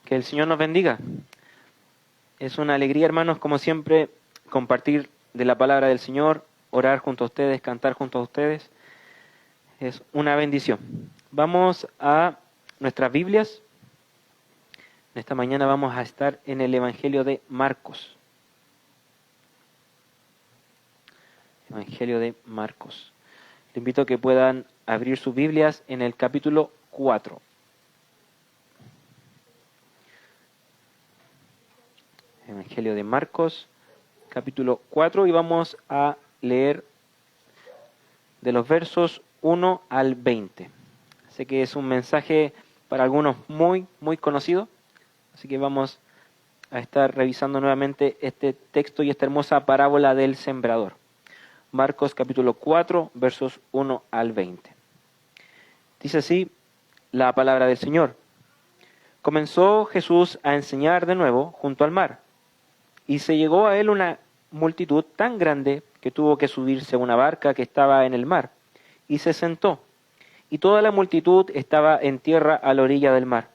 Que el Señor nos bendiga. Es una alegría, hermanos, como siempre, compartir de la palabra del Señor, orar junto a ustedes, cantar junto a ustedes. Es una bendición. Vamos a nuestras Biblias. En esta mañana vamos a estar en el Evangelio de Marcos. Evangelio de Marcos. Les invito a que puedan abrir sus Biblias en el capítulo 4. Evangelio de Marcos, capítulo 4, y vamos a leer de los versos 1 al 20. Sé que es un mensaje para algunos muy conocido, así que vamos a estar revisando nuevamente este texto y esta hermosa parábola del sembrador. Marcos capítulo 4, versos 1 al 20. Dice así la palabra del Señor. Comenzó Jesús a enseñar de nuevo junto al mar. Y se llegó a él una multitud tan grande que tuvo que subirse a una barca que estaba en el mar, y se sentó. Y toda la multitud estaba en tierra a la orilla del mar.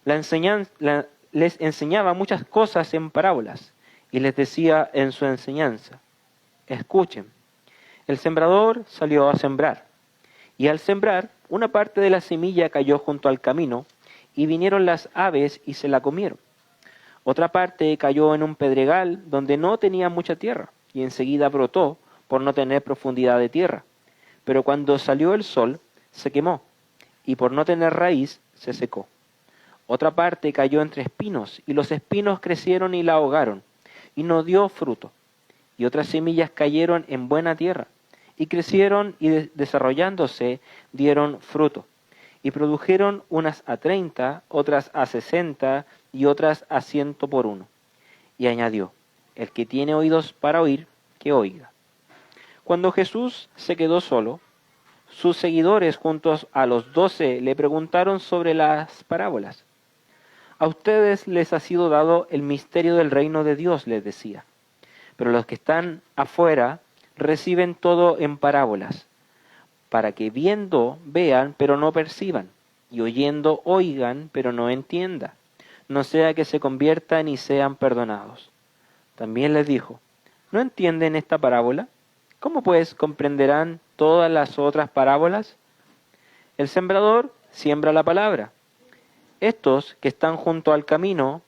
Les enseñaba muchas cosas en parábolas, y les decía en su enseñanza: escuchen, el sembrador salió a sembrar, y al sembrar, una parte de la semilla cayó junto al camino, y vinieron las aves y se la comieron. Otra parte cayó en un pedregal donde no tenía mucha tierra, y enseguida brotó por no tener profundidad de tierra. Pero cuando salió el sol, se quemó, y por no tener raíz, se secó. Otra parte cayó entre espinos, y los espinos crecieron y la ahogaron, y no dio fruto. Y otras semillas cayeron en buena tierra, y crecieron y desarrollándose dieron fruto. Y produjeron unas a 30, otras a 60, y otras a 100 por uno. Y añadió: el que tiene oídos para oír, que oiga. Cuando Jesús se quedó solo, sus seguidores juntos a los 12 le preguntaron sobre las parábolas. A ustedes les ha sido dado el misterio del reino de Dios, les decía. Pero los que están afuera reciben todo en parábolas, para que viendo vean, pero no perciban, y oyendo oigan, pero no entiendan, no sea que se conviertan y sean perdonados. También les dijo: ¿no entienden esta parábola? ¿Cómo pues comprenderán todas las otras parábolas? El sembrador siembra la palabra. Estos que están junto al camino,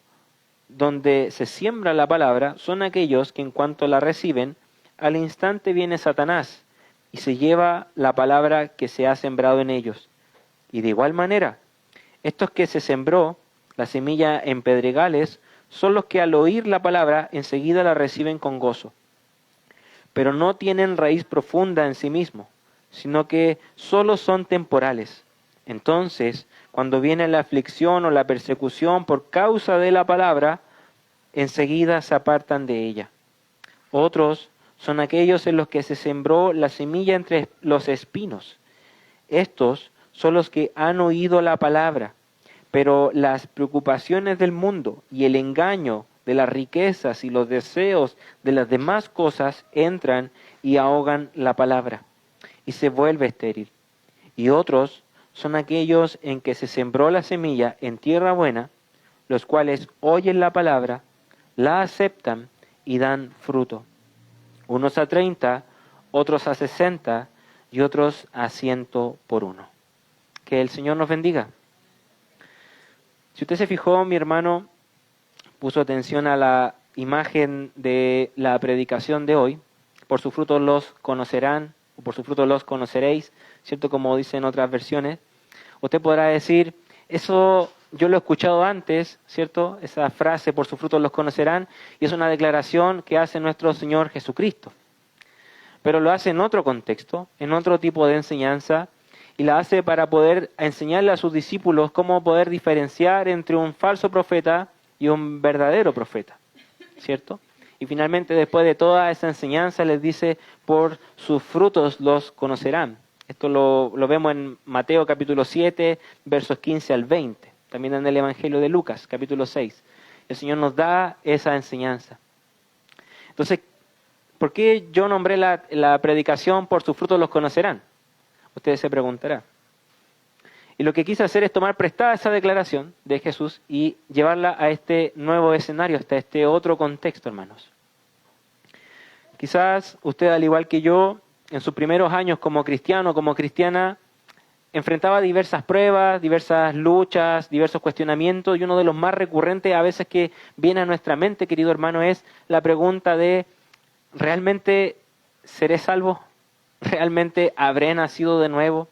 donde se siembra la palabra, son aquellos que en cuanto la reciben, al instante viene Satanás y se lleva la palabra que se ha sembrado en ellos. Y de igual manera, estos que se sembró la semilla en pedregales son los que al oír la palabra enseguida la reciben con gozo. Pero no tienen raíz profunda en sí mismo, sino que solo son temporales. Entonces, cuando viene la aflicción o la persecución por causa de la palabra, enseguida se apartan de ella. Otros son aquellos en los que se sembró la semilla entre los espinos. Estos son los que han oído la palabra, pero las preocupaciones del mundo y el engaño de las riquezas y los deseos de las demás cosas entran y ahogan la palabra, y se vuelve estéril. Y otros son aquellos en que se sembró la semilla en tierra buena, los cuales oyen la palabra, la aceptan y dan fruto. Unos a 30, otros a 60 y otros a 100 por uno. Que el Señor nos bendiga. Si usted se fijó, mi hermano puso atención a la imagen de la predicación de hoy. Por sus frutos los conocerán, o por sus frutos los conoceréis, ¿cierto? Como dicen otras versiones. Usted podrá decir, eso yo lo he escuchado antes, ¿cierto? Esa frase, por sus frutos los conocerán, y es una declaración que hace nuestro Señor Jesucristo. Pero lo hace en otro contexto, en otro tipo de enseñanza, y la hace para poder enseñarle a sus discípulos cómo poder diferenciar entre un falso profeta y un verdadero profeta, ¿cierto? Y finalmente, después de toda esa enseñanza, les dice, por sus frutos los conocerán. Esto lo vemos en Mateo capítulo 7, versos 15 al 20. También en el Evangelio de Lucas, capítulo 6. El Señor nos da esa enseñanza. Entonces, ¿por qué yo nombré la predicación por sus frutos los conocerán? Ustedes se preguntarán. Y lo que quise hacer es tomar prestada esa declaración de Jesús y llevarla a este nuevo escenario, hasta este otro contexto, hermanos. Quizás usted, al igual que yo, en sus primeros años como cristiano, como cristiana, enfrentaba diversas pruebas, diversas luchas, diversos cuestionamientos, y uno de los más recurrentes a veces que viene a nuestra mente, querido hermano, es la pregunta de, ¿realmente seré salvo? ¿Realmente habré nacido de nuevo?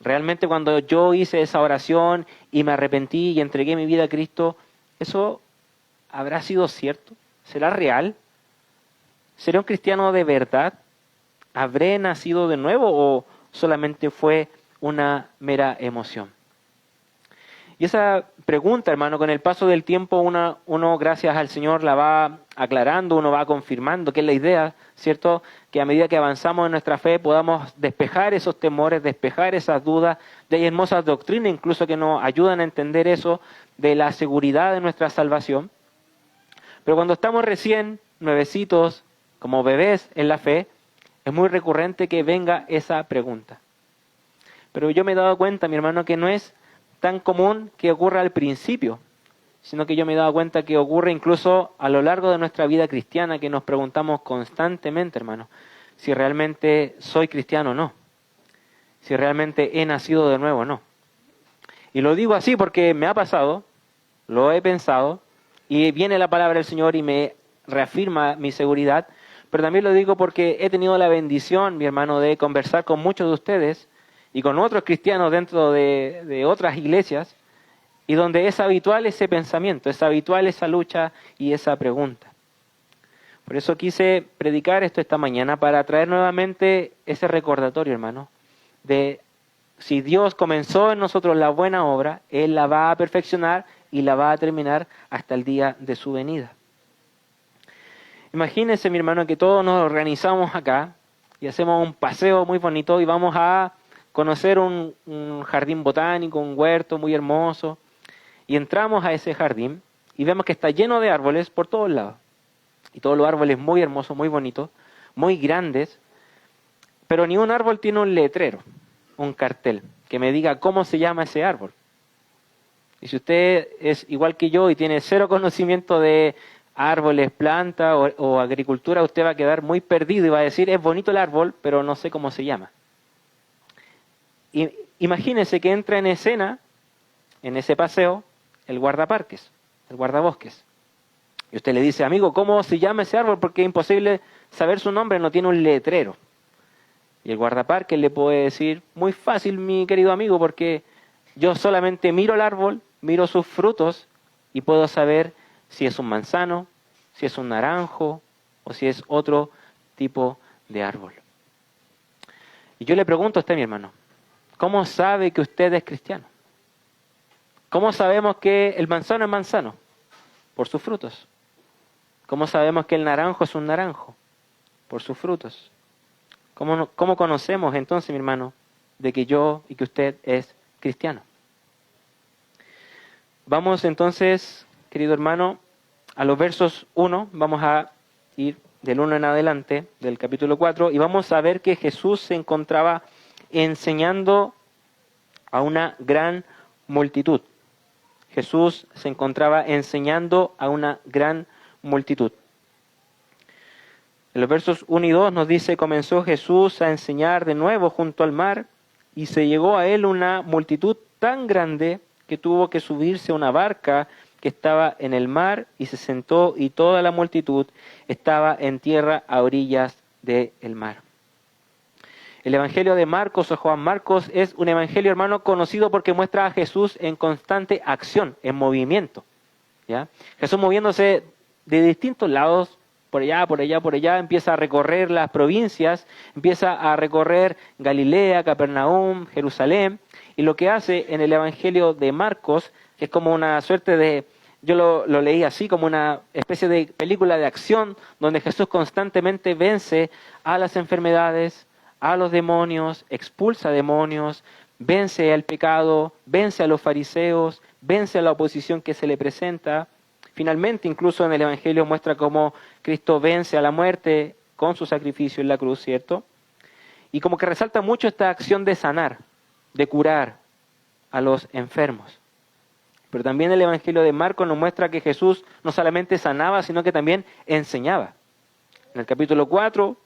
¿Realmente cuando yo hice esa oración y me arrepentí y entregué mi vida a Cristo, eso habrá sido cierto? ¿Será real? ¿Seré un cristiano de verdad? ¿Habré nacido de nuevo o solamente fue una mera emoción? Y esa pregunta, hermano, con el paso del tiempo uno, gracias al Señor, la va aclarando, uno va confirmando, que es la idea, ¿cierto? Que a medida que avanzamos en nuestra fe podamos despejar esos temores, despejar esas dudas. Hay hermosas doctrinas incluso que nos ayudan a entender eso, de la seguridad de nuestra salvación. Pero cuando estamos recién nuevecitos, como bebés en la fe, es muy recurrente que venga esa pregunta. Pero yo me he dado cuenta, mi hermano, que no es tan común que ocurra al principio, sino que yo me he dado cuenta que ocurre incluso a lo largo de nuestra vida cristiana, que nos preguntamos constantemente, hermano, si realmente soy cristiano o no, si realmente he nacido de nuevo o no. Y lo digo así porque me ha pasado, lo he pensado, y viene la palabra del Señor y me reafirma mi seguridad, pero también lo digo porque he tenido la bendición, mi hermano, de conversar con muchos de ustedes y con otros cristianos dentro de otras iglesias, y donde es habitual ese pensamiento, es habitual esa lucha y esa pregunta. Por eso quise predicar esto esta mañana, para traer nuevamente ese recordatorio, hermano, de si Dios comenzó en nosotros la buena obra, Él la va a perfeccionar y la va a terminar hasta el día de su venida. Imagínense, mi hermano, que todos nos organizamos acá y hacemos un paseo muy bonito y vamos a conocer un jardín botánico, un huerto muy hermoso, y entramos a ese jardín y vemos que está lleno de árboles por todos lados. Y todos los árboles muy hermosos, muy bonitos, muy grandes, pero ni un árbol tiene un letrero, un cartel, que me diga cómo se llama ese árbol. Y si usted es igual que yo y tiene cero conocimiento de árboles, plantas o agricultura, usted va a quedar muy perdido y va a decir, es bonito el árbol, pero no sé cómo se llama. Y imagínese que entra en escena, en ese paseo, el guardaparques, el guardabosques. Y usted le dice, amigo, ¿cómo se llama ese árbol? Porque es imposible saber su nombre, no tiene un letrero. Y el guardaparques le puede decir, muy fácil, mi querido amigo, porque yo solamente miro el árbol, miro sus frutos y puedo saber si es un manzano, si es un naranjo o si es otro tipo de árbol. Y yo le pregunto a usted, mi hermano, ¿cómo sabe que usted es cristiano? ¿Cómo sabemos que el manzano es manzano? Por sus frutos. ¿Cómo sabemos que el naranjo es un naranjo? Por sus frutos. ¿Cómo conocemos entonces, mi hermano, de que yo y que usted es cristiano? Vamos entonces, querido hermano, a los versos 1, vamos a ir del 1 en adelante, del capítulo 4, y vamos a ver que Jesús se encontraba enseñando a una gran multitud. Jesús se encontraba enseñando a una gran multitud. En los versos 1 y 2 nos dice, comenzó Jesús a enseñar de nuevo junto al mar, y se llegó a él una multitud tan grande que tuvo que subirse a una barca que estaba en el mar, y se sentó, y toda la multitud estaba en tierra a orillas del mar. El Evangelio de Marcos o Juan Marcos es un evangelio, hermano, conocido porque muestra a Jesús en constante acción, en movimiento, ¿ya? Jesús moviéndose de distintos lados, por allá, por allá, por allá, empieza a recorrer las provincias, empieza a recorrer Galilea, Capernaum, Jerusalén, y lo que hace en el Evangelio de Marcos, que es como una suerte de, yo lo leí así, como una especie de película de acción, donde Jesús constantemente vence a las enfermedades, a los demonios, expulsa demonios, vence al pecado, vence a los fariseos, vence a la oposición que se le presenta. Finalmente, incluso en el Evangelio muestra cómo Cristo vence a la muerte con su sacrificio en la cruz, ¿cierto? Y como que resalta mucho esta acción de sanar, de curar, a los enfermos. Pero también el Evangelio de Marcos nos muestra que Jesús no solamente sanaba, sino que también enseñaba. En el capítulo 4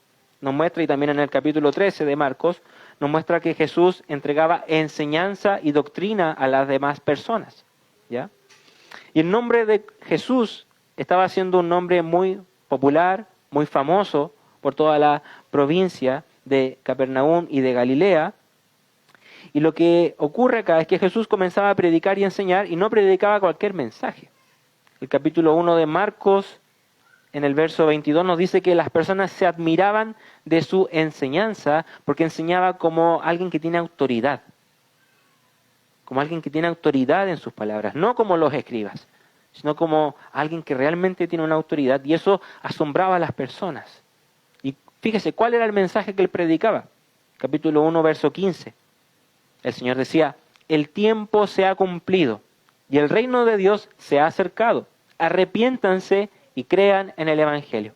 nos muestra, y también en el capítulo 13 de Marcos, nos muestra que Jesús entregaba enseñanza y doctrina a las demás personas, ¿ya? Y el nombre de Jesús estaba siendo un nombre muy popular, muy famoso por toda la provincia de Capernaum y de Galilea. Y lo que ocurre acá es que Jesús comenzaba a predicar y enseñar y no predicaba cualquier mensaje. El capítulo 1 de Marcos, en el verso 22, nos dice que las personas se admiraban de su enseñanza porque enseñaba como alguien que tiene autoridad. Como alguien que tiene autoridad en sus palabras, no como los escribas, sino como alguien que realmente tiene una autoridad, y eso asombraba a las personas. Y fíjese, ¿cuál era el mensaje que él predicaba? Capítulo 1, verso 15. El Señor decía, el tiempo se ha cumplido y el reino de Dios se ha acercado. Arrepiéntanse y crean en el Evangelio.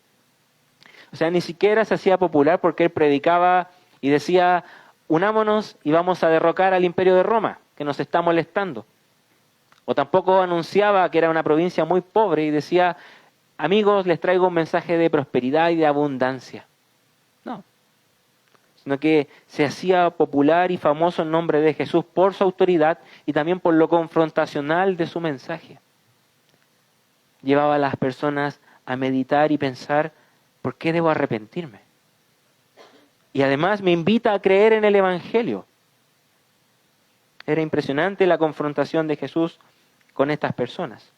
O sea, ni siquiera se hacía popular porque él predicaba y decía, unámonos y vamos a derrocar al imperio de Roma, que nos está molestando. O tampoco anunciaba que era una provincia muy pobre y decía, amigos, les traigo un mensaje de prosperidad y de abundancia. No, sino que se hacía popular y famoso en nombre de Jesús por su autoridad y también por lo confrontacional de su mensaje. Llevaba a las personas a meditar y pensar, ¿por qué debo arrepentirme? Y además me invita a creer en el Evangelio. Era impresionante la confrontación de Jesús con estas personas.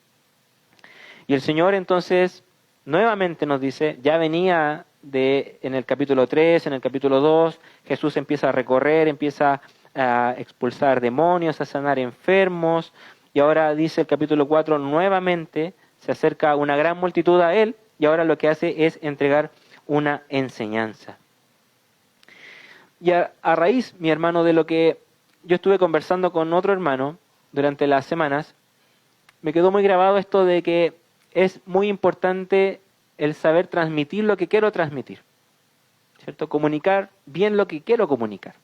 Y el Señor entonces nuevamente nos dice, ya venía en el capítulo 3, en el capítulo 2, Jesús empieza a recorrer, empieza a expulsar demonios, a sanar enfermos, y ahora dice el capítulo 4, nuevamente se acerca una gran multitud a Él, y ahora lo que hace es entregar una enseñanza. Y a raíz, mi hermano, de lo que yo estuve conversando con otro hermano durante las semanas, me quedó muy grabado esto de que es muy importante el saber transmitir lo que quiero transmitir, ¿cierto? Comunicar bien lo que quiero comunicar.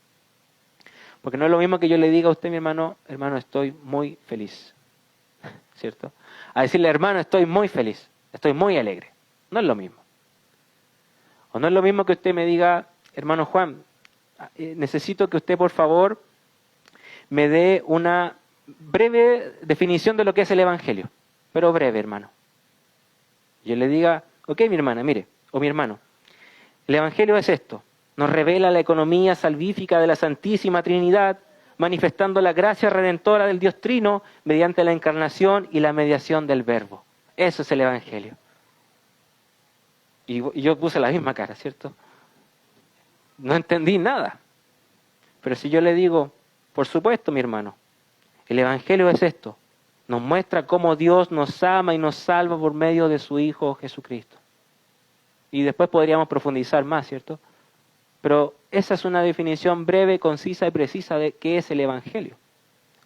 Porque no es lo mismo que yo le diga a usted, mi hermano, hermano, estoy muy feliz, ¿cierto? A decirle, hermano, estoy muy feliz, estoy muy alegre. No es lo mismo. O no es lo mismo que usted me diga, hermano Juan, necesito que usted, por favor, me dé una breve definición de lo que es el Evangelio, pero breve, hermano. Yo le diga, ok, mi hermana, mire, o mi hermano, el Evangelio es esto, nos revela la economía salvífica de la Santísima Trinidad, manifestando la gracia redentora del Dios Trino mediante la encarnación y la mediación del Verbo. Eso es el Evangelio. Y yo puse la misma cara, ¿cierto? No entendí nada. Pero si yo le digo, por supuesto, mi hermano, el Evangelio es esto. Nos muestra cómo Dios nos ama y nos salva por medio de su Hijo Jesucristo. Y después podríamos profundizar más, ¿cierto? Pero esa es una definición breve, concisa y precisa de qué es el Evangelio.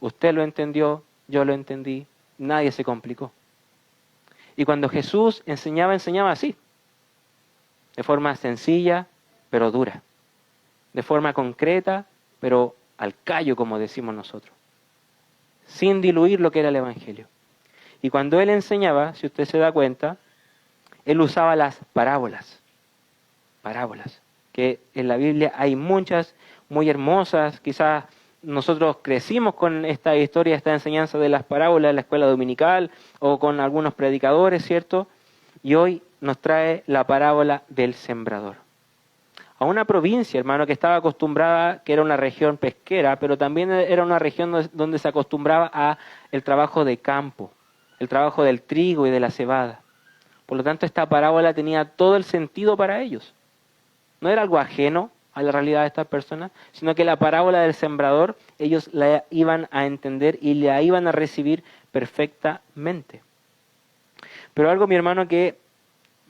Usted lo entendió, yo lo entendí, nadie se complicó. Y cuando Jesús enseñaba así, de forma sencilla, pero dura. De forma concreta, pero al callo, como decimos nosotros. Sin diluir lo que era el Evangelio. Y cuando Él enseñaba, si usted se da cuenta, Él usaba las parábolas. Parábolas. Que en la Biblia hay muchas, muy hermosas. Quizás nosotros crecimos con esta historia, esta enseñanza de las parábolas en la escuela dominical o con algunos predicadores, ¿cierto? Y hoy nos trae la parábola del sembrador. A una provincia, hermano, que estaba acostumbrada, que era una región pesquera, pero también era una región donde se acostumbraba a el trabajo de campo, el trabajo del trigo y de la cebada. Por lo tanto, esta parábola tenía todo el sentido para ellos. No era algo ajeno a la realidad de estas personas, sino que la parábola del sembrador, ellos la iban a entender y la iban a recibir perfectamente. Pero algo, mi hermano, que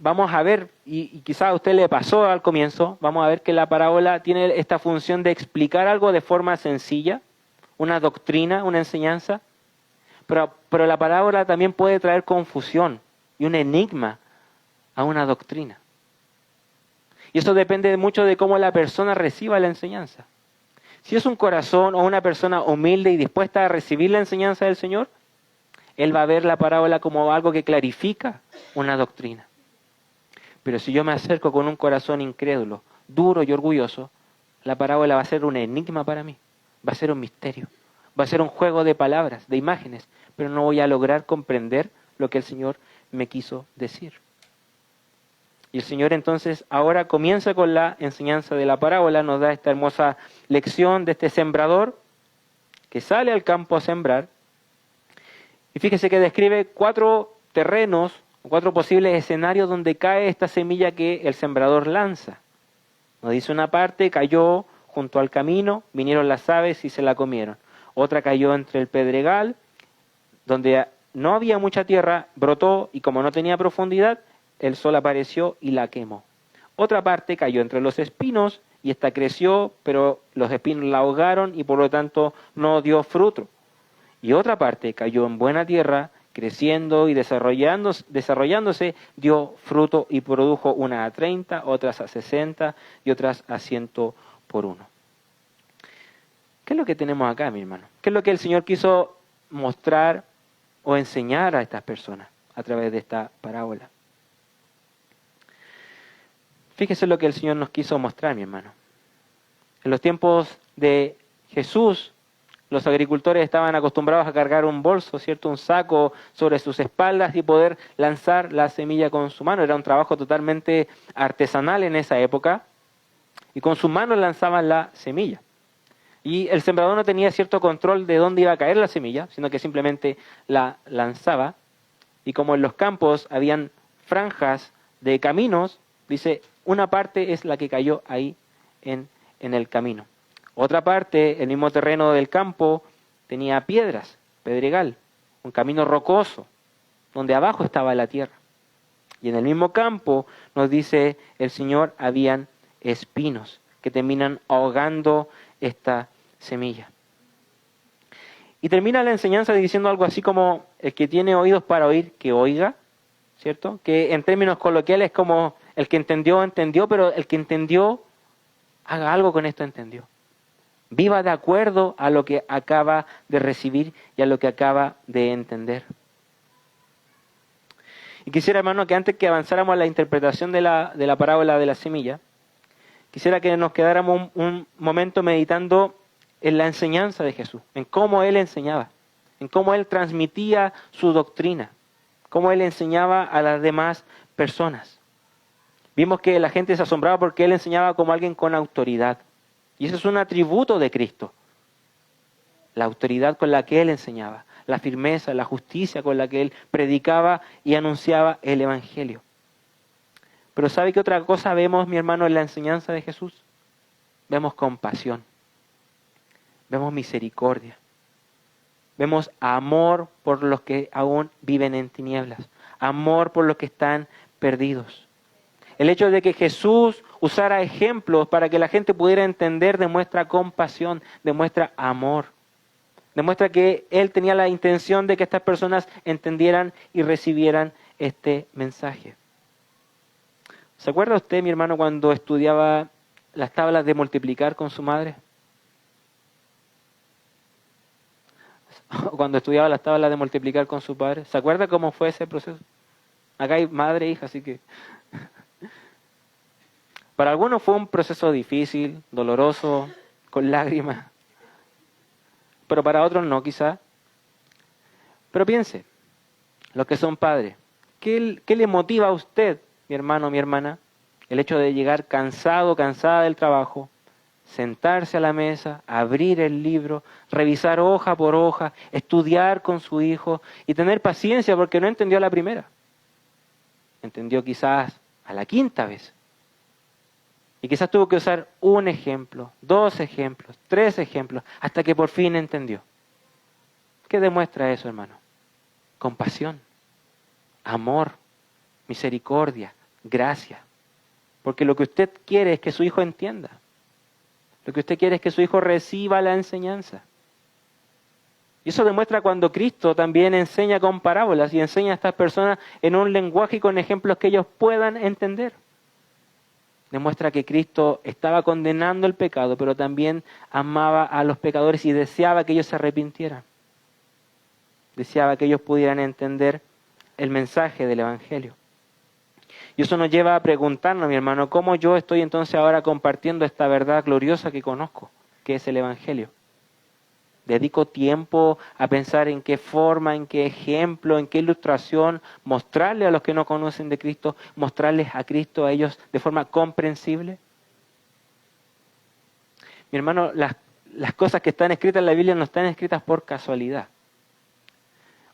vamos a ver, y quizás a usted le pasó al comienzo, vamos a ver que la parábola tiene esta función de explicar algo de forma sencilla, una doctrina, una enseñanza, pero la parábola también puede traer confusión y un enigma a una doctrina. Y eso depende mucho de cómo la persona reciba la enseñanza. Si es un corazón o una persona humilde y dispuesta a recibir la enseñanza del Señor, él va a ver la parábola como algo que clarifica una doctrina. Pero si yo me acerco con un corazón incrédulo, duro y orgulloso, la parábola va a ser un enigma para mí, va a ser un misterio, va a ser un juego de palabras, de imágenes, pero no voy a lograr comprender lo que el Señor me quiso decir. Y el Señor entonces ahora comienza con la enseñanza de la parábola, nos da esta hermosa lección de este sembrador que sale al campo a sembrar. Y fíjese que describe 4 terrenos, 4 posibles escenarios donde cae esta semilla que el sembrador lanza. Nos dice una parte, cayó junto al camino, vinieron las aves y se la comieron. Otra cayó entre el pedregal, donde no había mucha tierra, brotó y como no tenía profundidad, el sol apareció y la quemó. Otra parte cayó entre los espinos y esta creció, pero los espinos la ahogaron y por lo tanto no dio fruto. Y otra parte cayó en buena tierra, creciendo y desarrollándose, dio fruto y produjo unas a 30, otras a 60 y otras a 100 por uno. ¿Qué es lo que tenemos acá, mi hermano? ¿Qué es lo que el Señor quiso mostrar o enseñar a estas personas a través de esta parábola? Fíjese lo que el Señor nos quiso mostrar, mi hermano. En los tiempos de Jesús, los agricultores estaban acostumbrados a cargar un bolso, ¿cierto? Un saco sobre sus espaldas y poder lanzar la semilla con su mano. Era un trabajo totalmente artesanal en esa época. Y con sus manos lanzaban la semilla. Y el sembrador no tenía cierto control de dónde iba a caer la semilla, sino que simplemente la lanzaba. Y como en los campos habían franjas de caminos, dice, una parte es la que cayó ahí en el camino. Otra parte, el mismo terreno del campo, tenía piedras, pedregal, un camino rocoso, donde abajo estaba la tierra. Y en el mismo campo, nos dice el Señor, habían espinos que terminan ahogando esta semilla. Y termina la enseñanza diciendo algo así como, el que tiene oídos para oír, que oiga, ¿cierto? Que en términos coloquiales es como, el que entendió, entendió, pero el que entendió, haga algo con esto entendió. Viva de acuerdo a lo que acaba de recibir y a lo que acaba de entender. Y quisiera, hermano, que antes que avanzáramos a la interpretación de la parábola de la semilla, quisiera que nos quedáramos un momento meditando en la enseñanza de Jesús, en cómo Él enseñaba, en cómo Él transmitía su doctrina, cómo Él enseñaba a las demás personas. Vimos que la gente se asombraba porque Él enseñaba como alguien con autoridad. Y eso es un atributo de Cristo. La autoridad con la que Él enseñaba, la firmeza, la justicia con la que Él predicaba y anunciaba el Evangelio. Pero ¿sabe qué otra cosa vemos, mi hermano, en la enseñanza de Jesús? Vemos compasión, vemos misericordia, vemos amor por los que aún viven en tinieblas, amor por los que están perdidos. El hecho de que Jesús usara ejemplos para que la gente pudiera entender demuestra compasión, demuestra amor. Demuestra que Él tenía la intención de que estas personas entendieran y recibieran este mensaje. ¿Se acuerda usted, mi hermano, cuando estudiaba las tablas de multiplicar con su madre? Cuando estudiaba las tablas de multiplicar con su padre. ¿Se acuerda cómo fue ese proceso? Acá hay madre e hija, así que... Para algunos fue un proceso difícil, doloroso, con lágrimas. Pero para otros no, quizá. Pero piense, los que son padres, ¿qué le motiva a usted, mi hermano, mi hermana? El hecho de llegar cansado, cansada del trabajo, sentarse a la mesa, abrir el libro, revisar hoja por hoja, estudiar con su hijo y tener paciencia porque no entendió a la primera. Entendió quizás a la quinta vez. Y quizás tuvo que usar un ejemplo, 2 ejemplos, 3 ejemplos, hasta que por fin entendió. ¿Qué demuestra eso, hermano? Compasión, amor, misericordia, gracia. Porque lo que usted quiere es que su hijo entienda. Lo que usted quiere es que su hijo reciba la enseñanza. Y eso demuestra cuando Cristo también enseña con parábolas y enseña a estas personas en un lenguaje y con ejemplos que ellos puedan entender. Demuestra que Cristo estaba condenando el pecado, pero también amaba a los pecadores y deseaba que ellos se arrepintieran. Deseaba que ellos pudieran entender el mensaje del Evangelio. Y eso nos lleva a preguntarnos, mi hermano, ¿cómo yo estoy entonces ahora compartiendo esta verdad gloriosa que conozco, que es el Evangelio? ¿Dedico tiempo a pensar en qué forma, en qué ejemplo, en qué ilustración mostrarle a los que no conocen de Cristo, mostrarles a Cristo a ellos de forma comprensible? Mi hermano, las cosas que están escritas en la Biblia no están escritas por casualidad.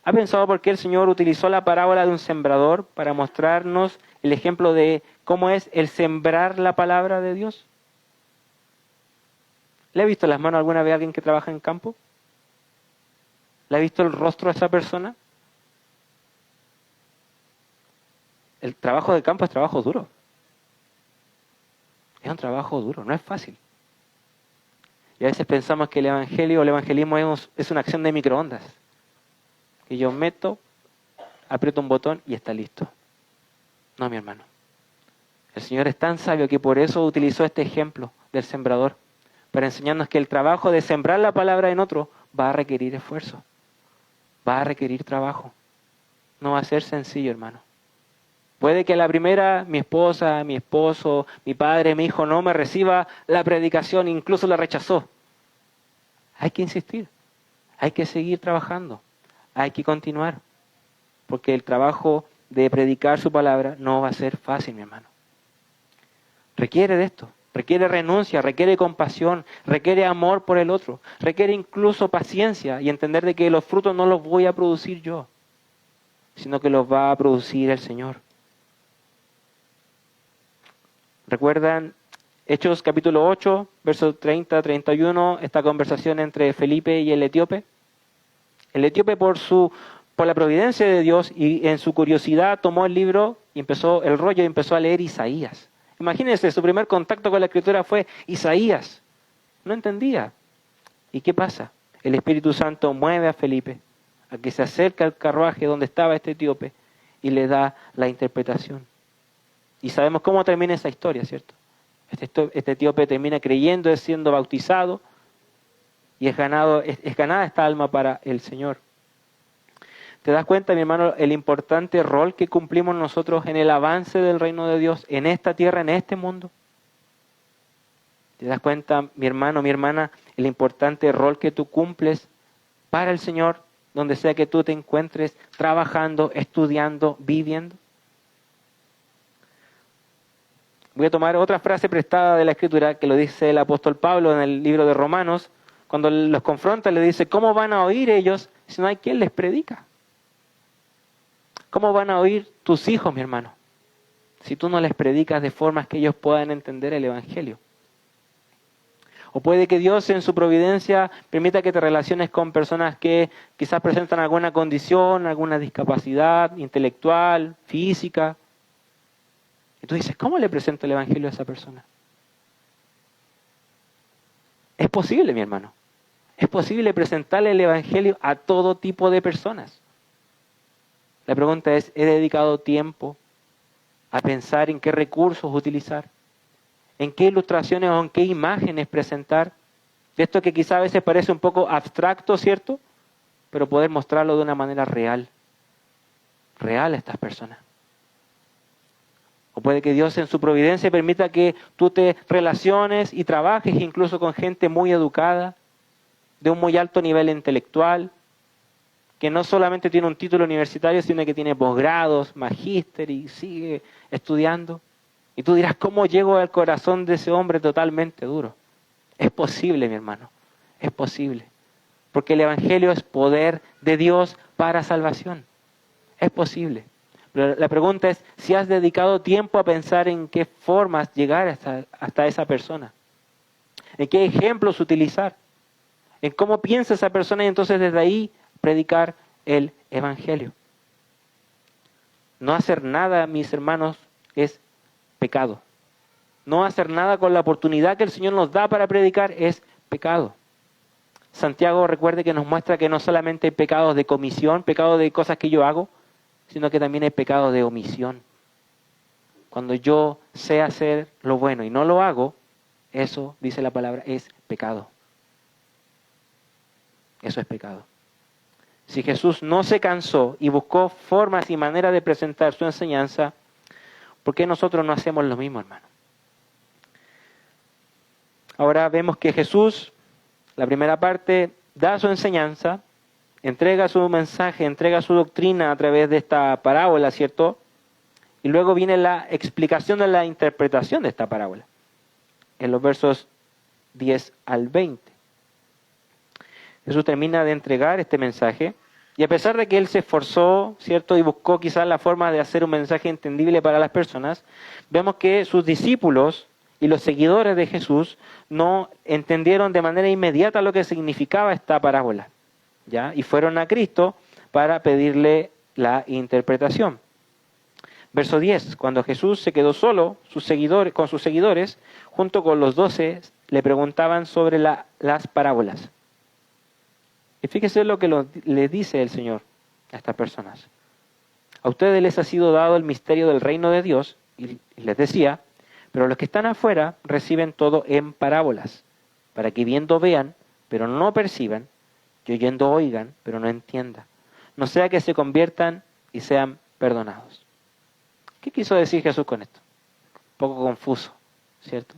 ¿Ha pensado por qué el Señor utilizó la parábola de un sembrador para mostrarnos el ejemplo de cómo es el sembrar la palabra de Dios? ¿Le ha visto las manos alguna vez a alguien que trabaja en campo? ¿Le ha visto el rostro de esa persona? El trabajo de campo es trabajo duro. Es un trabajo duro, no es fácil. Y a veces pensamos que el evangelio o el evangelismo es una acción de microondas. Que yo meto, aprieto un botón y está listo. No, mi hermano. El Señor es tan sabio que por eso utilizó este ejemplo del sembrador, para enseñarnos que el trabajo de sembrar la palabra en otro va a requerir esfuerzo, va a requerir trabajo. No va a ser sencillo, hermano. Puede que a la primera mi esposa, mi esposo, mi padre, mi hijo no me reciba la predicación, incluso la rechazó. Hay que insistir, hay que seguir trabajando, hay que continuar, porque el trabajo de predicar su palabra no va a ser fácil, mi hermano. Requiere de esto, requiere renuncia, requiere compasión, requiere amor por el otro, requiere incluso paciencia y entender de que los frutos no los voy a producir yo, sino que los va a producir el Señor. ¿Recuerdan Hechos capítulo 8, versos 30-31, esta conversación entre Felipe y el etíope? El etíope por la providencia de Dios y en su curiosidad tomó el libro y empezó el rollo y empezó a leer Isaías. Imagínense, su primer contacto con la Escritura fue Isaías. No entendía. ¿Y qué pasa? El Espíritu Santo mueve a Felipe a que se acerque al carruaje donde estaba este etíope y le da la interpretación. Y sabemos cómo termina esa historia, ¿cierto? Este etíope termina creyendo, es siendo bautizado y es ganada esta alma para el Señor. ¿Te das cuenta, mi hermano, el importante rol que cumplimos nosotros en el avance del reino de Dios, en esta tierra, en este mundo? ¿Te das cuenta, mi hermano, mi hermana, el importante rol que tú cumples para el Señor, donde sea que tú te encuentres trabajando, estudiando, viviendo? Voy a tomar otra frase prestada de la Escritura que lo dice el apóstol Pablo en el libro de Romanos. Cuando los confronta, le dice, ¿cómo van a oír ellos si no hay quien les predica? ¿Cómo van a oír tus hijos, mi hermano, si tú no les predicas de formas que ellos puedan entender el Evangelio? O puede que Dios en su providencia permita que te relaciones con personas que quizás presentan alguna condición, alguna discapacidad intelectual, física. Y tú dices, ¿cómo le presento el Evangelio a esa persona? Es posible, mi hermano. Es posible presentarle el Evangelio a todo tipo de personas. La pregunta es, ¿he dedicado tiempo a pensar en qué recursos utilizar? ¿En qué ilustraciones o en qué imágenes presentar? De esto que quizá a veces parece un poco abstracto, ¿cierto? Pero poder mostrarlo de una manera real. Real a estas personas. O puede que Dios en su providencia permita que tú te relaciones y trabajes incluso con gente muy educada, de un muy alto nivel intelectual, que no solamente tiene un título universitario, sino que tiene posgrados, magíster y sigue estudiando. Y tú dirás, ¿cómo llego al corazón de ese hombre totalmente duro? Es posible, mi hermano, es posible. Porque el Evangelio es poder de Dios para salvación. Es posible. Pero la pregunta es si has dedicado tiempo a pensar en qué formas llegar hasta esa persona. En qué ejemplos utilizar. En cómo piensa esa persona y entonces desde ahí predicar el Evangelio. No hacer nada, mis hermanos, es pecado. No hacer nada con la oportunidad que el Señor nos da para predicar es pecado. Santiago, recuerde que nos muestra que no solamente hay pecados de comisión, pecados de cosas que yo hago, sino que también hay pecados de omisión. cuando yo sé hacer lo bueno y no lo hago, eso, dice la palabra, es pecado. Eso es pecado. Si Jesús no se cansó y buscó formas y maneras de presentar su enseñanza, ¿por qué nosotros no hacemos lo mismo, hermano? Ahora vemos que Jesús, la primera parte, da su enseñanza, entrega su mensaje, entrega su doctrina a través de esta parábola, ¿cierto? Y luego viene la explicación de la interpretación de esta parábola, en los versos 10 al 20. Jesús termina de entregar este mensaje, y a pesar de que él se esforzó, ¿cierto? Y buscó quizás la forma de hacer un mensaje entendible para las personas, vemos que sus discípulos y los seguidores de Jesús no entendieron de manera inmediata lo que significaba esta parábola, ¿ya? Y fueron a Cristo para pedirle la interpretación. Verso 10, cuando Jesús se quedó solo con sus seguidores, junto con los 12, le preguntaban sobre las parábolas. Y fíjese lo que le dice el Señor a estas personas. A ustedes les ha sido dado el misterio del reino de Dios, y les decía, pero los que están afuera reciben todo en parábolas, para que viendo vean, pero no perciban, y oyendo oigan, pero no entiendan. No sea que se conviertan y sean perdonados. ¿Qué quiso decir Jesús con esto? Un poco confuso, ¿cierto?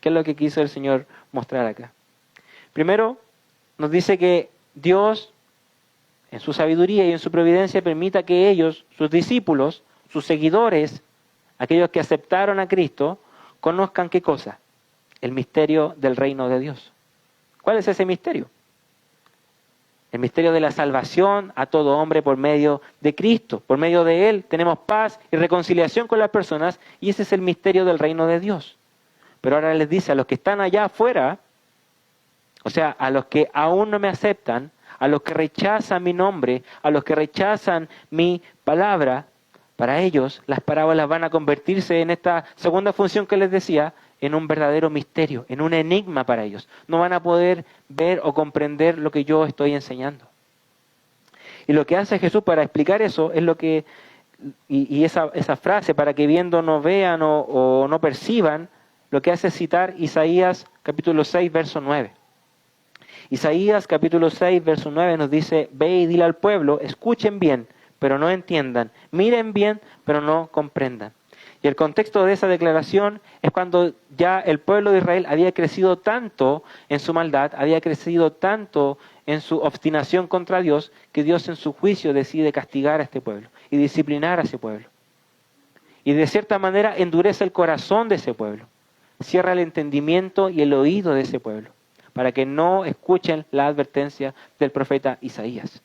¿Qué es lo que quiso el Señor mostrar acá? Primero, nos dice que Dios, en su sabiduría y en su providencia, permita que ellos, sus discípulos, sus seguidores, aquellos que aceptaron a Cristo, conozcan ¿qué cosa? El misterio del reino de Dios. ¿Cuál es ese misterio? El misterio de la salvación a todo hombre por medio de Cristo. Por medio de Él tenemos paz y reconciliación con las personas, y ese es el misterio del reino de Dios. Pero ahora les dice a los que están allá afuera, o sea, a los que aún no me aceptan, a los que rechazan mi nombre, a los que rechazan mi palabra, para ellos las parábolas van a convertirse en esta segunda función que les decía, en un verdadero misterio, en un enigma para ellos. No van a poder ver o comprender lo que yo estoy enseñando. Y lo que hace Jesús para explicar eso es lo que, y esa frase, para que viendo no vean o no perciban, lo que hace es citar Isaías capítulo 6, verso 9. Isaías capítulo 6, verso 9 nos dice, ve y dile al pueblo, escuchen bien, pero no entiendan, miren bien, pero no comprendan. Y el contexto de esa declaración es cuando ya el pueblo de Israel había crecido tanto en su maldad, había crecido tanto en su obstinación contra Dios, que Dios en su juicio decide castigar a este pueblo y disciplinar a ese pueblo. Y de cierta manera endurece el corazón de ese pueblo, cierra el entendimiento y el oído de ese pueblo, para que no escuchen la advertencia del profeta Isaías.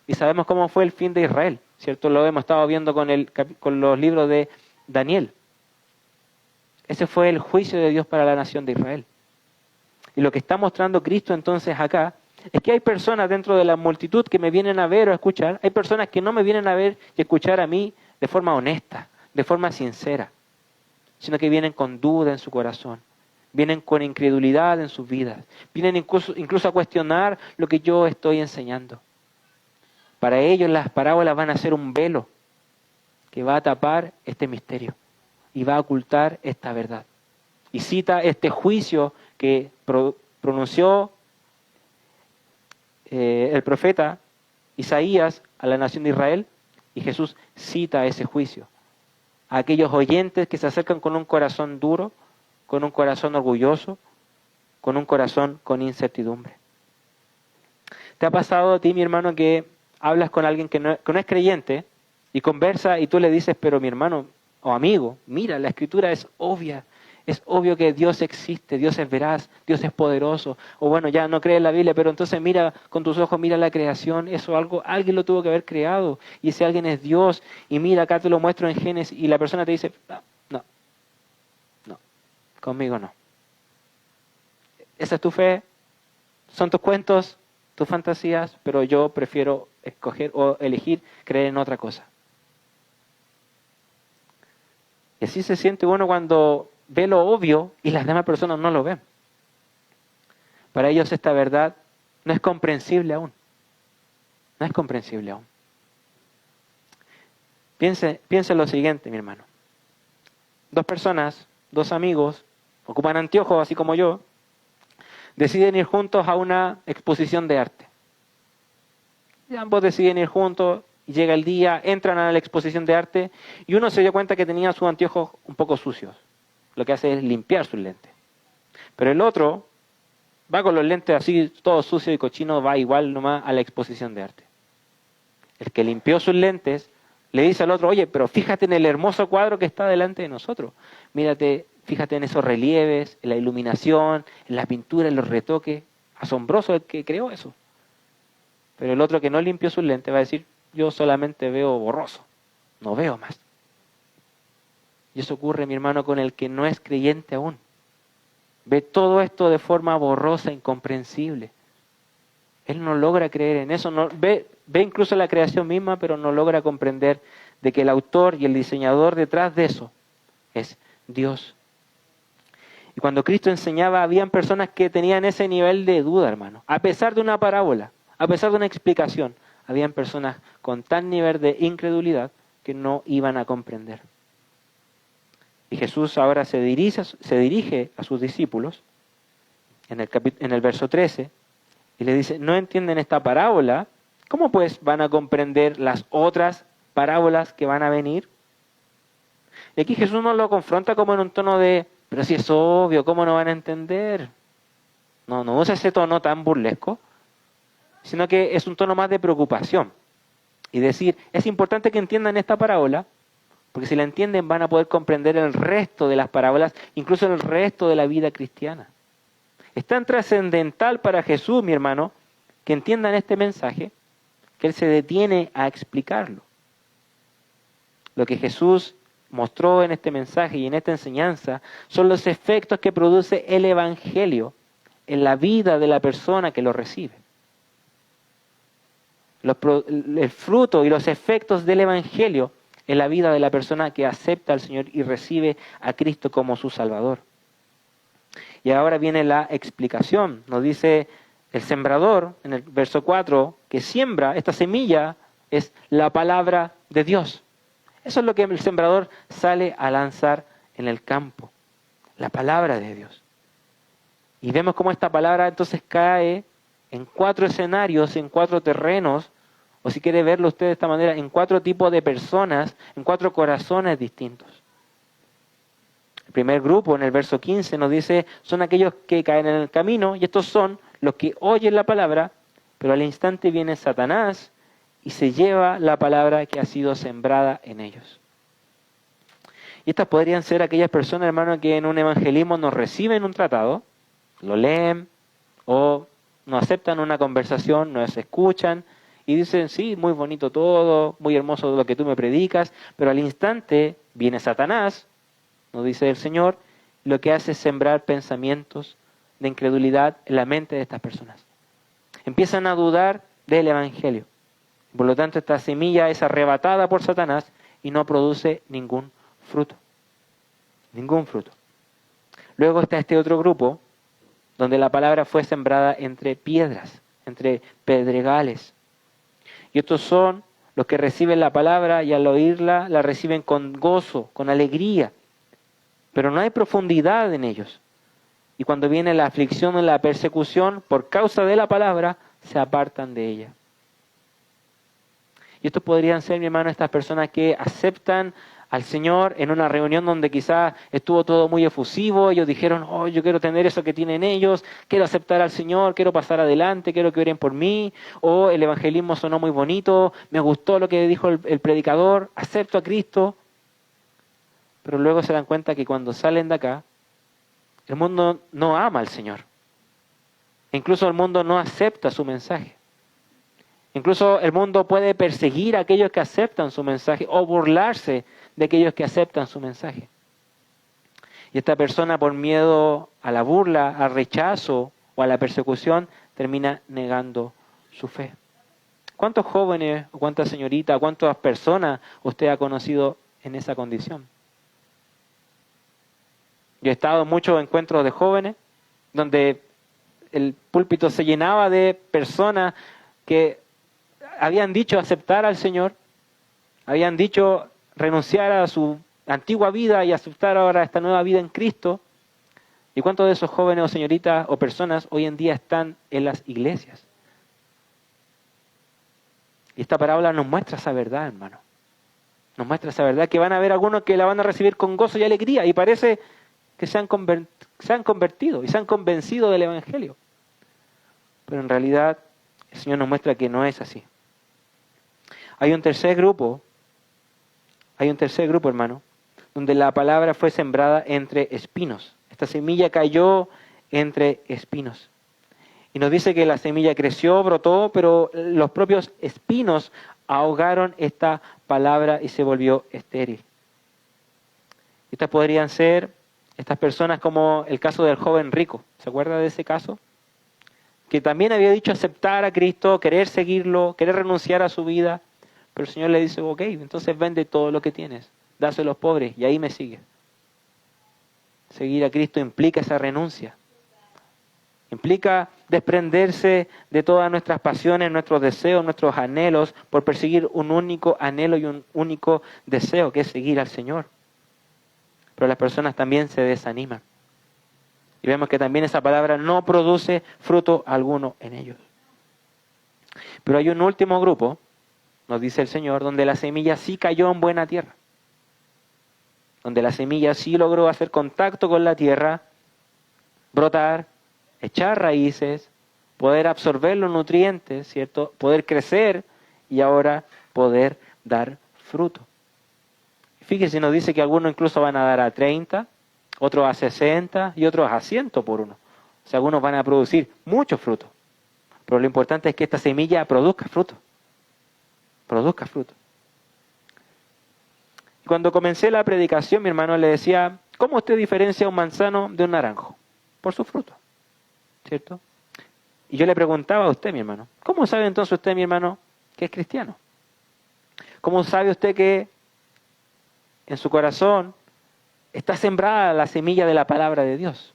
Y sabemos cómo fue el fin de Israel, ¿cierto? Lo hemos estado viendo con los libros de Daniel. Ese fue el juicio de Dios para la nación de Israel. Y lo que está mostrando Cristo entonces acá es que hay personas dentro de la multitud que me vienen a ver o a escuchar, hay personas que no me vienen a ver y escuchar a mí de forma honesta, de forma sincera, sino que vienen con duda en su corazón, vienen con incredulidad en sus vidas, vienen incluso a cuestionar lo que yo estoy enseñando. Para ellos las parábolas van a ser un velo que va a tapar este misterio y va a ocultar esta verdad. Y cita este juicio que pronunció el profeta Isaías a la nación de Israel, y Jesús cita ese juicio a aquellos oyentes que se acercan con un corazón duro, con un corazón orgulloso, con un corazón con incertidumbre. ¿Te ha pasado a ti, mi hermano, que hablas con alguien que no es creyente y conversa y tú le dices, pero mi hermano o amigo, mira, la escritura es obvia, es obvio que Dios existe, Dios es veraz, Dios es poderoso, o bueno, ya no crees en la Biblia, pero entonces mira con tus ojos, mira la creación, eso alguien lo tuvo que haber creado, y ese alguien es Dios, y mira, acá te lo muestro en Génesis, y la persona te dice, no, conmigo no. Esa es tu fe, son tus cuentos, tus fantasías, pero yo prefiero escoger o elegir creer en otra cosa. Y así se siente uno cuando ve lo obvio y las demás personas no lo ven. Para ellos esta verdad no es comprensible aún. No es comprensible aún. Piense en lo siguiente, mi hermano. Dos personas, dos amigos, ocupan anteojos, así como yo, deciden ir juntos a una exposición de arte. Y ambos deciden ir juntos, y llega el día, entran a la exposición de arte, y uno se dio cuenta que tenía sus anteojos un poco sucios. Lo que hace es limpiar sus lentes. Pero el otro va con los lentes así, todo sucio y cochino, va igual nomás a la exposición de arte. El que limpió sus lentes le dice al otro, oye, pero fíjate en el hermoso cuadro que está delante de nosotros. Mírate, fíjate en esos relieves, en la iluminación, en la pintura, en los retoques. Asombroso el que creó eso. Pero el otro que no limpió sus lentes va a decir, yo solamente veo borroso, no veo más. Y eso ocurre, mi hermano, con el que no es creyente aún. Ve todo esto de forma borrosa, incomprensible. Él no logra creer en eso, ve incluso la creación misma, pero no logra comprender de que el autor y el diseñador detrás de eso es Dios. Y cuando Cristo enseñaba, habían personas que tenían ese nivel de duda, hermano. A pesar de una parábola, a pesar de una explicación, habían personas con tal nivel de incredulidad que no iban a comprender. Y Jesús ahora se dirige a sus discípulos en el verso 13 y le dice, ¿no entienden esta parábola? ¿Cómo pues van a comprender las otras parábolas que van a venir? Y aquí Jesús nos lo confronta como en un tono de, pero si es obvio, ¿cómo no van a entender? No usa ese tono tan burlesco, sino que es un tono más de preocupación. Y decir, es importante que entiendan esta parábola, porque si la entienden van a poder comprender el resto de las parábolas, incluso el resto de la vida cristiana. Es tan trascendental para Jesús, mi hermano, que entiendan este mensaje, que Él se detiene a explicarlo. Lo que Jesús mostró en este mensaje y en esta enseñanza son los efectos que produce el Evangelio en la vida de la persona que lo recibe. El fruto y los efectos del Evangelio en la vida de la persona que acepta al Señor y recibe a Cristo como su Salvador. Y ahora viene la explicación. Nos dice el sembrador, en el verso 4, que siembra, esta semilla es la palabra de Dios. Eso es lo que el sembrador sale a lanzar en el campo, la palabra de Dios. Y vemos cómo esta palabra entonces cae en 4 escenarios, en 4 terrenos, o si quiere verlo usted de esta manera, en 4 tipos de personas, en 4 corazones distintos. El primer grupo, en el verso 15, nos dice, son aquellos que caen en el camino, y estos son los que oyen la palabra, pero al instante viene Satanás y se lleva la palabra que ha sido sembrada en ellos. Y estas podrían ser aquellas personas, hermano, que en un evangelismo no reciben un tratado, lo leen, o no aceptan una conversación, no se escuchan, y dicen, sí, muy bonito todo, muy hermoso lo que tú me predicas, pero al instante viene Satanás, nos dice el Señor, lo que hace es sembrar pensamientos de incredulidad en la mente de estas personas. Empiezan a dudar del Evangelio. Por lo tanto, esta semilla es arrebatada por Satanás y no produce ningún fruto. Ningún fruto. Luego está este otro grupo, donde la palabra fue sembrada entre piedras, entre pedregales. Y estos son los que reciben la palabra y al oírla la reciben con gozo, con alegría. Pero no hay profundidad en ellos. Y cuando viene la aflicción o la persecución, por causa de la palabra, se apartan de ella. Y estos podrían ser, mi hermano, estas personas que aceptan al Señor en una reunión donde quizás estuvo todo muy efusivo, ellos dijeron, oh, yo quiero tener eso que tienen ellos, quiero aceptar al Señor, quiero pasar adelante, quiero que oren por mí, o el evangelismo sonó muy bonito, me gustó lo que dijo el predicador, acepto a Cristo, pero luego se dan cuenta que cuando salen de acá, el mundo no ama al Señor, incluso el mundo no acepta su mensaje. Incluso el mundo puede perseguir a aquellos que aceptan su mensaje o burlarse de aquellos que aceptan su mensaje. Y esta persona, por miedo a la burla, al rechazo o a la persecución, termina negando su fe. ¿Cuántos jóvenes, o cuántas señoritas, cuántas personas usted ha conocido en esa condición? Yo he estado en muchos encuentros de jóvenes donde el púlpito se llenaba de personas que habían dicho aceptar al Señor, habían dicho renunciar a su antigua vida y aceptar ahora esta nueva vida en Cristo. ¿Y cuántos de esos jóvenes o señoritas o personas hoy en día están en las iglesias? Y esta parábola nos muestra esa verdad, hermano. Nos muestra esa verdad, que van a haber algunos que la van a recibir con gozo y alegría, y parece que se han convertido y se han convencido del Evangelio. Pero en realidad el Señor nos muestra que no es así. Hay un tercer grupo, hermano, donde la palabra fue sembrada entre espinos. Esta semilla cayó entre espinos. Y nos dice que la semilla creció, brotó, pero los propios espinos ahogaron esta palabra y se volvió estéril. Estas podrían ser estas personas como el caso del joven rico. ¿Se acuerda de ese caso? Que también había dicho aceptar a Cristo, querer seguirlo, querer renunciar a su vida. Pero el Señor le dice, ok, entonces vende todo lo que tienes, dáselo a los pobres y ahí me sigue. Seguir a Cristo implica esa renuncia. Implica desprenderse de todas nuestras pasiones, nuestros deseos, nuestros anhelos, por perseguir un único anhelo y un único deseo, que es seguir al Señor. Pero las personas también se desaniman. Y vemos que también esa palabra no produce fruto alguno en ellos. Pero hay un último grupo, nos dice el Señor, donde la semilla sí cayó en buena tierra. Donde la semilla sí logró hacer contacto con la tierra, brotar, echar raíces, poder absorber los nutrientes, ¿cierto? Poder crecer y ahora poder dar fruto. Fíjese, nos dice que algunos incluso van a dar a 30, otros a 60 y otros a 100 por uno. O sea, algunos van a producir mucho fruto. Pero lo importante es que esta semilla produzca fruto. Produzca fruto. Cuando comencé la predicación, mi hermano le decía, ¿cómo usted diferencia un manzano de un naranjo? Por su fruto. ¿Cierto? Y yo le preguntaba a usted, mi hermano, ¿cómo sabe entonces usted, mi hermano, que es cristiano? ¿Cómo sabe usted que en su corazón está sembrada la semilla de la palabra de Dios?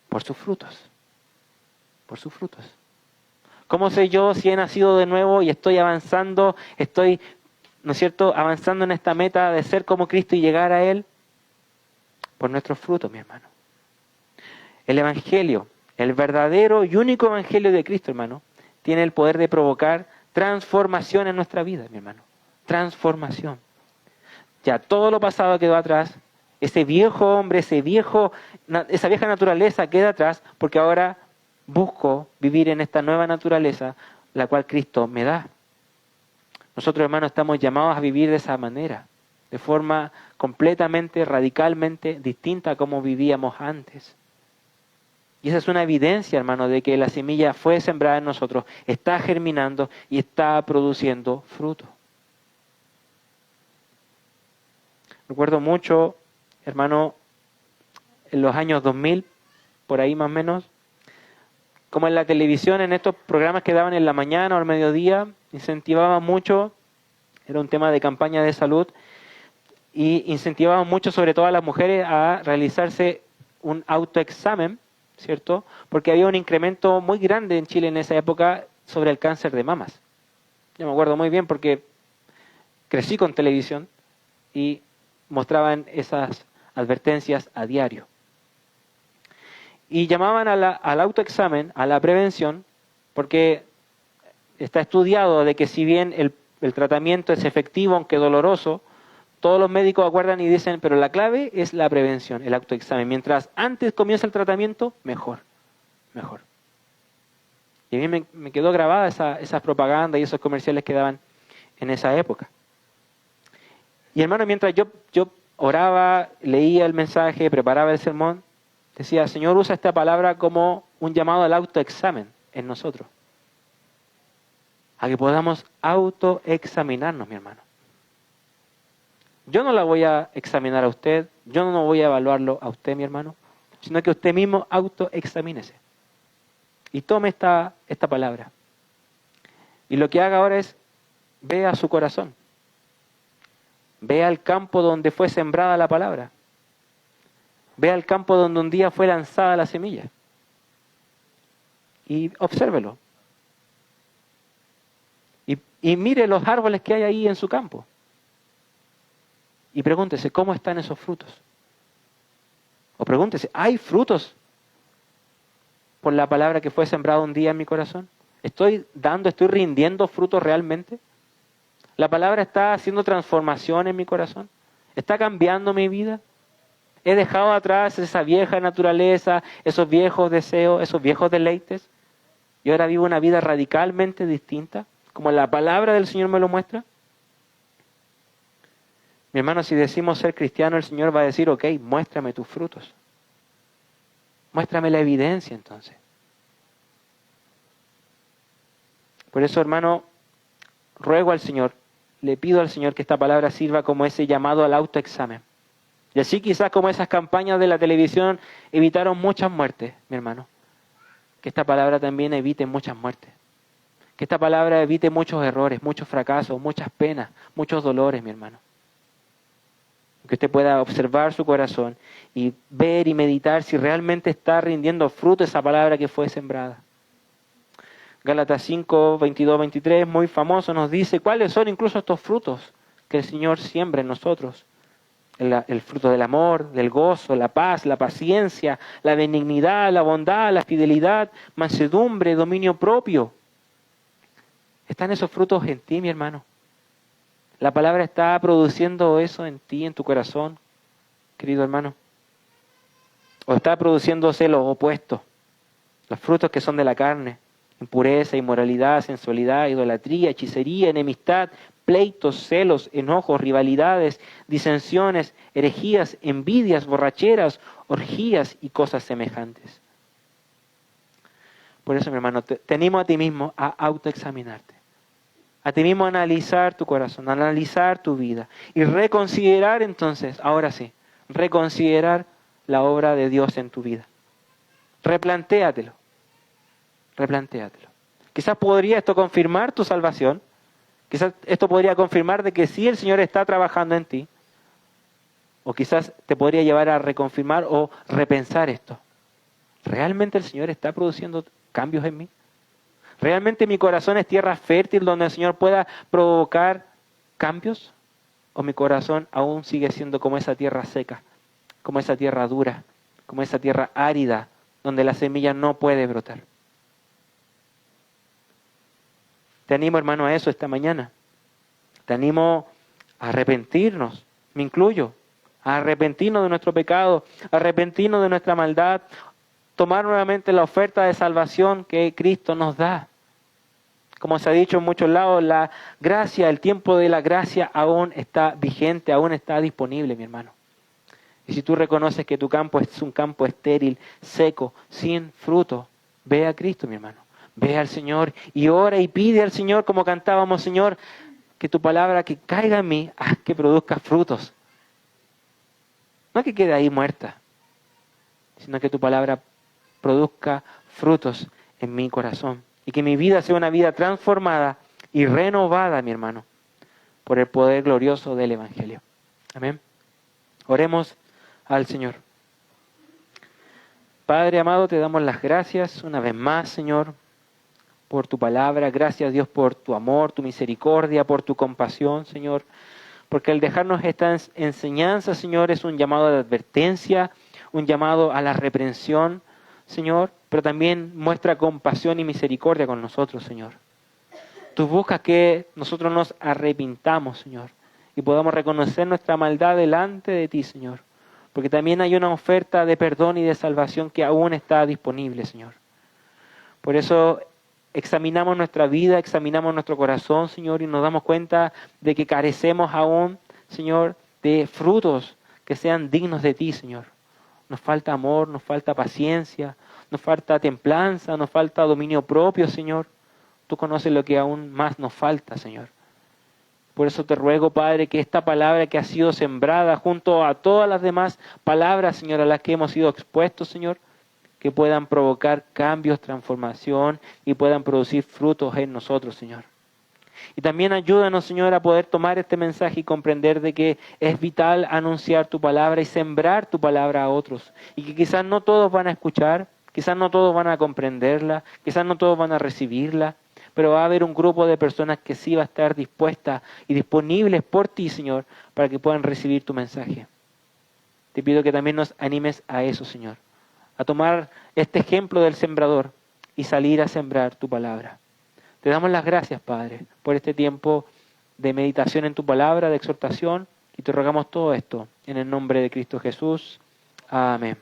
Por sus frutos. Por sus frutos. ¿Cómo sé yo si he nacido de nuevo y estoy avanzando, ¿no es cierto?, avanzando en esta meta de ser como Cristo y llegar a Él? Por nuestros frutos, mi hermano. El Evangelio, el verdadero y único Evangelio de Cristo, hermano, tiene el poder de provocar transformación en nuestra vida, mi hermano. Transformación. Ya todo lo pasado quedó atrás. Ese viejo hombre, esa vieja naturaleza queda atrás, porque ahora busco vivir en esta nueva naturaleza, la cual Cristo me da. Nosotros, hermanos, estamos llamados a vivir de esa manera, de forma completamente, radicalmente distinta a como vivíamos antes. Y esa es una evidencia, hermano, de que la semilla fue sembrada en nosotros, está germinando y está produciendo fruto. Recuerdo mucho, hermano, en los años 2000, por ahí más o menos, como en la televisión, en estos programas que daban en la mañana o al mediodía, incentivaban mucho, era un tema de campaña de salud, y incentivaban mucho sobre todo a las mujeres a realizarse un autoexamen, ¿cierto? Porque había un incremento muy grande en Chile en esa época sobre el cáncer de mamas. Yo me acuerdo muy bien porque crecí con televisión y mostraban esas advertencias a diario. Y llamaban al autoexamen, a la prevención, porque está estudiado de que si bien el tratamiento es efectivo, aunque doloroso, todos los médicos acuerdan y dicen, pero la clave es la prevención, el autoexamen. Mientras antes comienza el tratamiento, mejor. Y a mí me quedó grabada esa propaganda y esos comerciales que daban en esa época. Y hermano, mientras yo oraba, leía el mensaje, preparaba el sermón, decía, Señor, usa esta palabra como un llamado al autoexamen en nosotros. A que podamos autoexaminarnos, mi hermano. Yo no la voy a examinar a usted, yo no voy a evaluarlo a usted, mi hermano, sino que usted mismo autoexamínese. Y tome esta palabra. Y lo que haga ahora es, vea su corazón. Vea el campo donde fue sembrada la palabra. Vea el campo donde un día fue lanzada la semilla. Y obsérvelo. Y mire los árboles que hay ahí en su campo. Y pregúntese, ¿cómo están esos frutos? O pregúntese, ¿hay frutos por la palabra que fue sembrada un día en mi corazón? ¿Estoy rindiendo frutos realmente? ¿La palabra está haciendo transformación en mi corazón? ¿Está cambiando mi vida? ¿He dejado atrás esa vieja naturaleza, esos viejos deseos, esos viejos deleites? ¿Y ahora vivo una vida radicalmente distinta, como la palabra del Señor me lo muestra? Mi hermano, si decimos ser cristiano, el Señor va a decir, ok, muéstrame tus frutos. Muéstrame la evidencia entonces. Por eso, hermano, ruego al Señor, le pido al Señor que esta palabra sirva como ese llamado al autoexamen. Y así quizás como esas campañas de la televisión evitaron muchas muertes, mi hermano. Que esta palabra también evite muchas muertes. Que esta palabra evite muchos errores, muchos fracasos, muchas penas, muchos dolores, mi hermano. Que usted pueda observar su corazón y ver y meditar si realmente está rindiendo fruto esa palabra que fue sembrada. Gálatas 5, 22, 23, muy famoso, nos dice cuáles son incluso estos frutos que el Señor siembra en nosotros. El fruto del amor, del gozo, la paz, la paciencia, la benignidad, la bondad, la fidelidad, mansedumbre, dominio propio. ¿Están esos frutos en ti, mi hermano? ¿La palabra está produciendo eso en ti, en tu corazón, querido hermano? ¿O está produciéndose los opuestos? Los frutos que son de la carne: impureza, inmoralidad, sensualidad, idolatría, hechicería, enemistad, pleitos, celos, enojos, rivalidades, disensiones, herejías, envidias, borracheras, orgías y cosas semejantes. Por eso, mi hermano, te animo a ti mismo a autoexaminarte. A ti mismo a analizar tu corazón, a analizar tu vida y reconsiderar entonces, ahora sí, reconsiderar la obra de Dios en tu vida. Replantéatelo. Quizás podría esto confirmar tu salvación. Quizás esto podría confirmar de que sí, el Señor está trabajando en ti. O quizás te podría llevar a reconfirmar o repensar esto. ¿Realmente el Señor está produciendo cambios en mí? ¿Realmente mi corazón es tierra fértil donde el Señor pueda provocar cambios? ¿O mi corazón aún sigue siendo como esa tierra seca, como esa tierra dura, como esa tierra árida donde la semilla no puede brotar? Te animo, hermano, a eso esta mañana. Te animo a arrepentirnos, me incluyo, a arrepentirnos de nuestro pecado, a arrepentirnos de nuestra maldad, tomar nuevamente la oferta de salvación que Cristo nos da. Como se ha dicho en muchos lados, la gracia, el tiempo de la gracia aún está vigente, aún está disponible, mi hermano. Y si tú reconoces que tu campo es un campo estéril, seco, sin fruto, ve a Cristo, mi hermano. Ve al Señor y ora y pide al Señor, como cantábamos, Señor, que tu palabra que caiga en mí, haz que produzca frutos. No que quede ahí muerta, sino que tu palabra produzca frutos en mi corazón. Y que mi vida sea una vida transformada y renovada, mi hermano, por el poder glorioso del Evangelio. Amén. Oremos al Señor. Padre amado, te damos las gracias una vez más, Señor, por tu palabra. Gracias, Dios, por tu amor, tu misericordia, por tu compasión, Señor. Porque el dejarnos esta enseñanza, Señor, es un llamado de advertencia, un llamado a la reprensión, Señor, pero también muestra compasión y misericordia con nosotros, Señor. Tú buscas que nosotros nos arrepintamos, Señor, y podamos reconocer nuestra maldad delante de ti, Señor. Porque también hay una oferta de perdón y de salvación que aún está disponible, Señor. Por eso examinamos nuestra vida, examinamos nuestro corazón, Señor, y nos damos cuenta de que carecemos aún, Señor, de frutos que sean dignos de ti, Señor. Nos falta amor, nos falta paciencia, nos falta templanza, nos falta dominio propio, Señor. Tú conoces lo que aún más nos falta, Señor. Por eso te ruego, Padre, que esta palabra que ha sido sembrada junto a todas las demás palabras, Señor, a las que hemos sido expuestos, Señor, que puedan provocar cambios, transformación y puedan producir frutos en nosotros, Señor. Y también ayúdanos, Señor, a poder tomar este mensaje y comprender de que es vital anunciar tu palabra y sembrar tu palabra a otros. Y que quizás no todos van a escuchar, quizás no todos van a comprenderla, quizás no todos van a recibirla, pero va a haber un grupo de personas que sí va a estar dispuestas y disponibles por ti, Señor, para que puedan recibir tu mensaje. Te pido que también nos animes a eso, Señor, a tomar este ejemplo del sembrador y salir a sembrar tu palabra. Te damos las gracias, Padre, por este tiempo de meditación en tu palabra, de exhortación, y te rogamos todo esto en el nombre de Cristo Jesús. Amén.